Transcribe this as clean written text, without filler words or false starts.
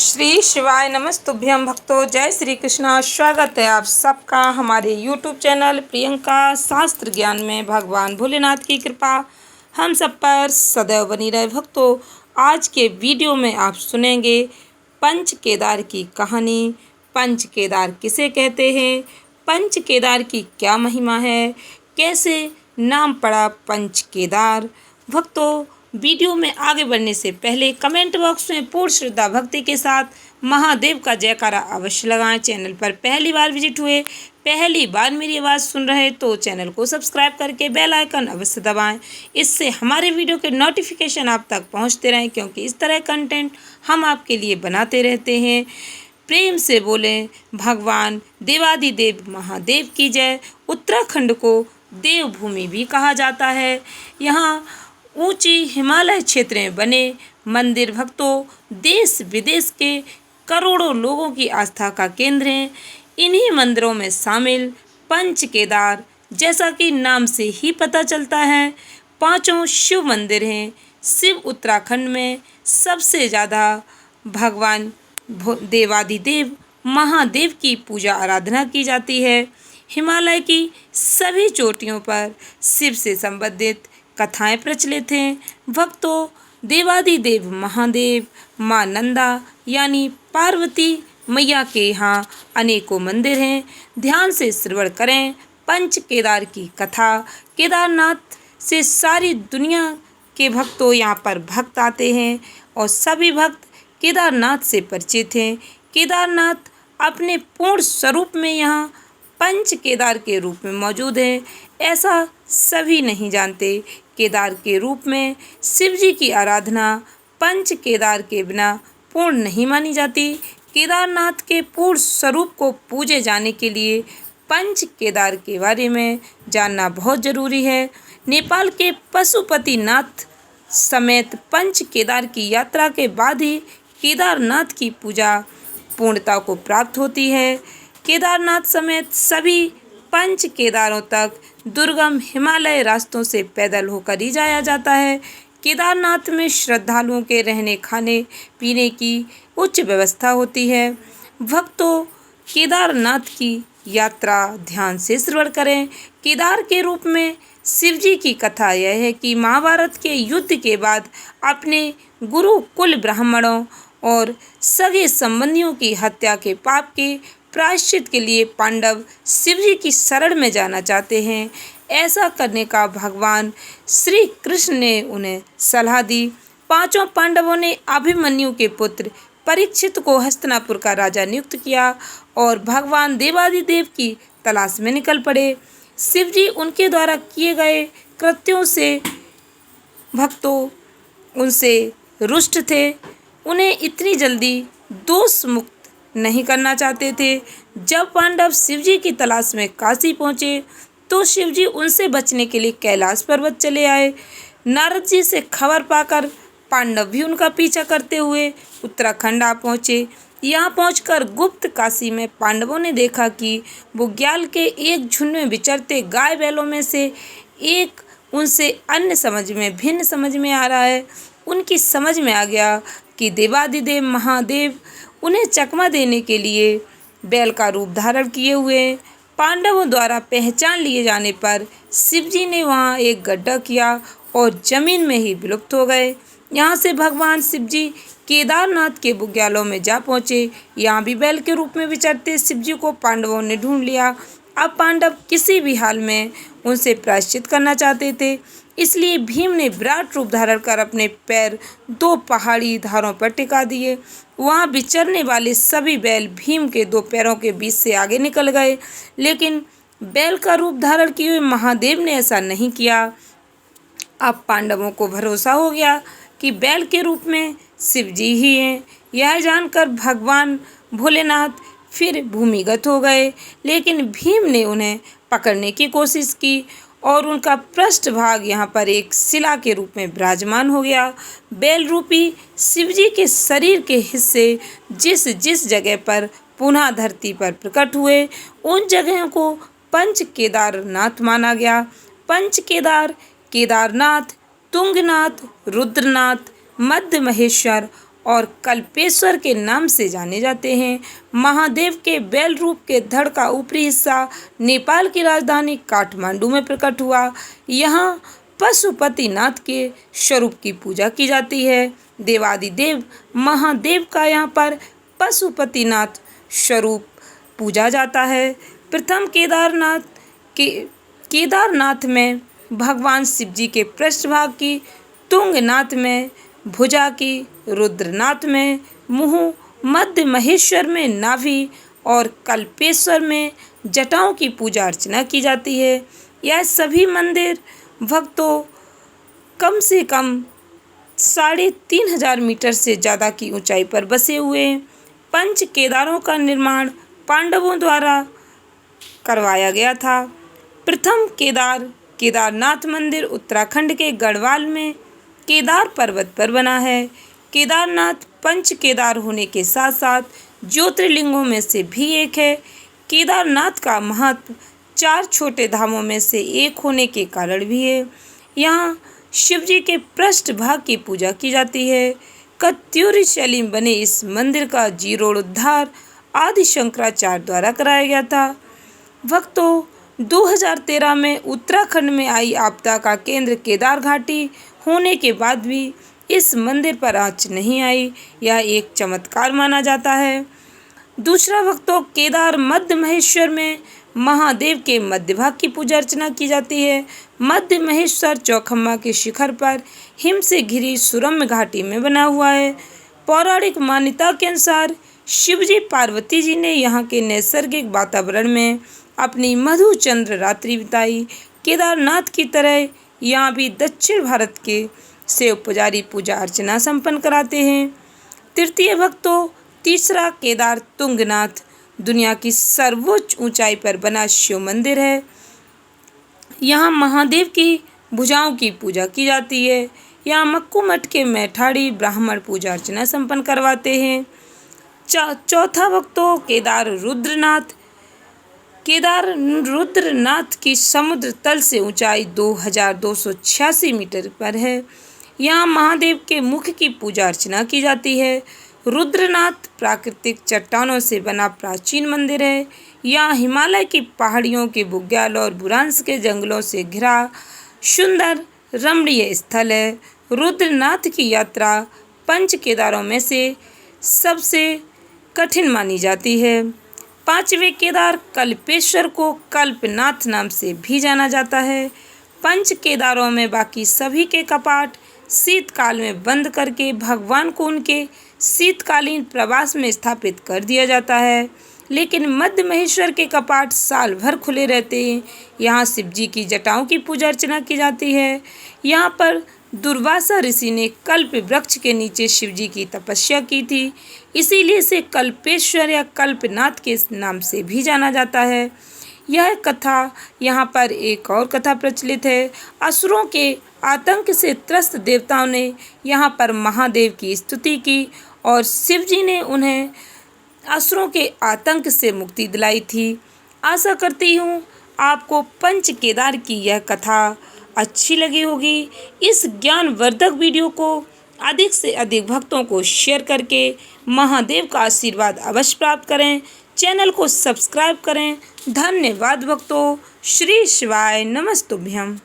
श्री शिवाय नमस्तुभ्यं भक्तों। जय श्री कृष्णा। स्वागत है आप सबका हमारे यूट्यूब चैनल प्रियंका शास्त्र ज्ञान में। भगवान भोलेनाथ की कृपा हम सब पर सदैव बनी रहे। भक्तों, आज के वीडियो में आप सुनेंगे पंच केदार की कहानी। पंच केदार किसे कहते हैं, पंच केदार की क्या महिमा है, कैसे नाम पड़ा पंच केदार। भक्तों, वीडियो में आगे बढ़ने से पहले कमेंट बॉक्स में पूर्ण श्रद्धा भक्ति के साथ महादेव का जयकारा अवश्य लगाएं। चैनल पर पहली बार विजिट हुए, पहली बार मेरी आवाज़ सुन रहे तो चैनल को सब्सक्राइब करके बेल आइकन अवश्य दबाएं। इससे हमारे वीडियो के नोटिफिकेशन आप तक पहुंचते रहें, क्योंकि इस तरह कंटेंट हम आपके लिए बनाते रहते हैं। प्रेम से बोलें भगवान देवादिदेव महादेव की जय। उत्तराखंड को देवभूमि भी कहा जाता है। यहाँ ऊंची हिमालय क्षेत्र में बने मंदिर भक्तों देश विदेश के करोड़ों लोगों की आस्था का केंद्र हैं। इन्हीं मंदिरों में शामिल पंच केदार, जैसा कि नाम से ही पता चलता है, पांचों शिव मंदिर हैं। शिव उत्तराखंड में सबसे ज़्यादा भगवान देवादिदेव महादेव की पूजा आराधना की जाती है। हिमालय की सभी चोटियों पर शिव से संबंधित कथाएं प्रचलित हैं। भक्तों, देवादिदेव महादेव, माँ नंदा यानी पार्वती मैया के यहाँ अनेकों मंदिर हैं। ध्यान से श्रवण करें पंच केदार की कथा। केदारनाथ से सारी दुनिया के भक्तों यहाँ पर भक्त आते हैं और सभी भक्त केदारनाथ से परिचित हैं। केदारनाथ अपने पूर्ण स्वरूप में यहाँ पंच केदार के रूप में मौजूद है, ऐसा सभी नहीं जानते। केदार के रूप में शिव जी की आराधना पंच केदार के बिना पूर्ण नहीं मानी जाती। केदारनाथ के पूर्ण स्वरूप को पूजे जाने के लिए पंच केदार के बारे में जानना बहुत ज़रूरी है। नेपाल के पशुपतिनाथ समेत पंच केदार की यात्रा के बाद ही केदारनाथ की पूजा पूर्णता को प्राप्त होती है। केदारनाथ समेत सभी पंच केदारों तक दुर्गम हिमालय रास्तों से पैदल होकर ही जाया जाता है। केदारनाथ में श्रद्धालुओं के रहने खाने पीने की उच्च व्यवस्था होती है। भक्तों, केदारनाथ की यात्रा ध्यान से श्रवण करें। केदार के रूप में शिव जी की कथा यह है कि महाभारत के युद्ध के बाद अपने गुरु कुल ब्राह्मणों और सगे संबंधियों की हत्या के पाप के प्रायश्चित के लिए पांडव शिव जी की शरण में जाना चाहते हैं। ऐसा करने का भगवान श्री कृष्ण ने उन्हें सलाह दी। पांचों पांडवों ने अभिमन्यु के पुत्र परीक्षित को हस्तिनापुर का राजा नियुक्त किया और भगवान देवादिदेव की तलाश में निकल पड़े। शिव जी उनके द्वारा किए गए कृत्यों से भक्तों उनसे रुष्ट थे। उन्हें इतनी जल्दी दोष मुक्त नहीं करना चाहते थे। जब पांडव शिव जी की तलाश में काशी पहुँचे तो शिव जी उनसे बचने के लिए कैलाश पर्वत चले आए। नारद जी से खबर पाकर पांडव भी उनका पीछा करते हुए उत्तराखंड आ पहुँचे। यहाँ पहुंचकर गुप्त काशी में पांडवों ने देखा कि बुग्याल के एक झुंड में विचरते गाय बैलों में से एक उनसे भिन्न समझ में आ रहा है। उनकी समझ में आ गया कि देवादिदेव महादेव उन्हें चकमा देने के लिए बैल का रूप धारण किए हुए। पांडवों द्वारा पहचान लिए जाने पर शिव जी ने वहां एक गड्ढा किया और जमीन में ही विलुप्त हो गए। यहाँ से भगवान शिव जी केदारनाथ के बुग्यालों में जा पहुँचे। यहाँ भी बैल के रूप में विचरते शिव जी को पांडवों ने ढूंढ लिया। अब पांडव किसी भी हाल में उनसे प्रायश्चित करना चाहते थे, इसलिए भीम ने विराट रूप धारण कर अपने पैर दो पहाड़ी धारों पर टिका दिए। वहां विचरने वाले सभी बैल भीम के दो पैरों के बीच से आगे निकल गए, लेकिन बैल का रूप धारण किए हुए महादेव ने ऐसा नहीं किया। अब पांडवों को भरोसा हो गया कि बैल के रूप में शिव जी ही हैं। यह जानकर भगवान भोलेनाथ फिर भूमिगत हो गए, लेकिन भीम ने उन्हें पकड़ने की कोशिश की और उनका पृष्ठभाग यहाँ पर एक शिला के रूप में विराजमान हो गया। बैल रूपी शिव जी के शरीर के हिस्से जिस जिस जगह पर पुनः धरती पर प्रकट हुए, उन जगहों को पंच केदारनाथ माना गया। पंच केदार केदारनाथ, तुंगनाथ, रुद्रनाथ, मध्य महेश्वर और कल्पेश्वर के नाम से जाने जाते हैं। महादेव के बैल रूप के धड़ का ऊपरी हिस्सा नेपाल की राजधानी काठमांडू में प्रकट हुआ। यहाँ पशुपतिनाथ के स्वरूप की पूजा की जाती है। देवादिदेव महादेव का यहाँ पर पशुपतिनाथ स्वरूप पूजा जाता है। प्रथम केदारनाथ में भगवान शिव जी के पृष्ठभाग की, तुंगनाथ में भुजा की, रुद्रनाथ में मुंह, मध्य महेश्वर में नाभि और कल्पेश्वर में जटाओं की पूजा अर्चना की जाती है। यह सभी मंदिर भक्तों कम से कम 3,500 मीटर से ज़्यादा की ऊंचाई पर बसे हुए हैं। पंच केदारों का निर्माण पांडवों द्वारा करवाया गया था। प्रथम केदारनाथ मंदिर उत्तराखंड के गढ़वाल में केदार पर्वत पर बना है। केदारनाथ पंच केदार होने के साथ साथ ज्योतिर्लिंगों में से भी एक है। केदारनाथ का महत्व 4 छोटे धामों में से एक होने के कारण भी है। यहाँ शिव जी के पृष्ठभाग की पूजा की जाती है। कत्यूरी शैली में बने इस मंदिर का जीर्णोद्धार आदि शंकराचार्य द्वारा कराया गया था। भक्तों 2013 में उत्तराखंड में आई आपदा का केंद्र केदार घाटी होने के बाद भी इस मंदिर पर आंच नहीं आई। यह एक चमत्कार माना जाता है। दूसरा भक्तों केदार मध्य महेश्वर में महादेव के मध्य भाग की पूजा अर्चना की जाती है। मध्य महेश्वर चौखम्मा के शिखर पर हिम से घिरी सुरम्य घाटी में बना हुआ है। पौराणिक मान्यता के अनुसार शिवजी पार्वती जी ने यहाँ के नैसर्गिक वातावरण में अपनी मधुचंद्र रात्रि बिताई। केदारनाथ की तरह यहाँ भी दक्षिण भारत के शिव पुजारी पूजा अर्चना संपन्न कराते हैं। तृतीय भक्तों तीसरा केदार तुंगनाथ दुनिया की सर्वोच्च ऊंचाई पर बना शिव मंदिर है। यहाँ महादेव की भुजाओं की पूजा की जाती है। यहाँ मक्कू मठ के मैठाड़ी ब्राह्मण पूजा अर्चना संपन्न करवाते हैं। चौथा भक्तों केदार रुद्रनाथ की समुद्र तल से ऊंचाई 2286 मीटर पर है। यहाँ महादेव के मुख की पूजा अर्चना की जाती है। रुद्रनाथ प्राकृतिक चट्टानों से बना प्राचीन मंदिर है। यहाँ हिमालय की पहाड़ियों के बुग्याल और बुरांश के जंगलों से घिरा सुंदर रमणीय स्थल है। रुद्रनाथ की यात्रा पंच केदारों में से सबसे कठिन मानी जाती है। पांचवें केदार कल्पेश्वर को कल्पनाथ नाम से भी जाना जाता है। पंच केदारों में बाकी सभी के कपाट शीतकाल में बंद करके भगवान को उनके शीतकालीन प्रवास में स्थापित कर दिया जाता है, लेकिन मध्य महेश्वर के कपाट साल भर खुले रहते हैं। यहाँ शिव जी की जटाओं की पूजा अर्चना की जाती है। यहाँ पर दुर्वासा ऋषि ने कल्प वृक्ष के नीचे शिव जी की तपस्या की थी, इसीलिए इसे कल्पेश्वर या कल्पनाथ के नाम से भी जाना जाता है। यह कथा यहाँ पर एक और कथा प्रचलित है। असुरों के आतंक से त्रस्त देवताओं ने यहाँ पर महादेव की स्तुति की और शिव जी ने उन्हें असुरों के आतंक से मुक्ति दिलाई थी। आशा करती हूँ आपको पंच केदार की यह कथा अच्छी लगी होगी। इस ज्ञानवर्धक वीडियो को अधिक से अधिक भक्तों को शेयर करके महादेव का आशीर्वाद अवश्य प्राप्त करें। चैनल को सब्सक्राइब करें। धन्यवाद भक्तों। श्री शिवाय नमस्तुभ्यम।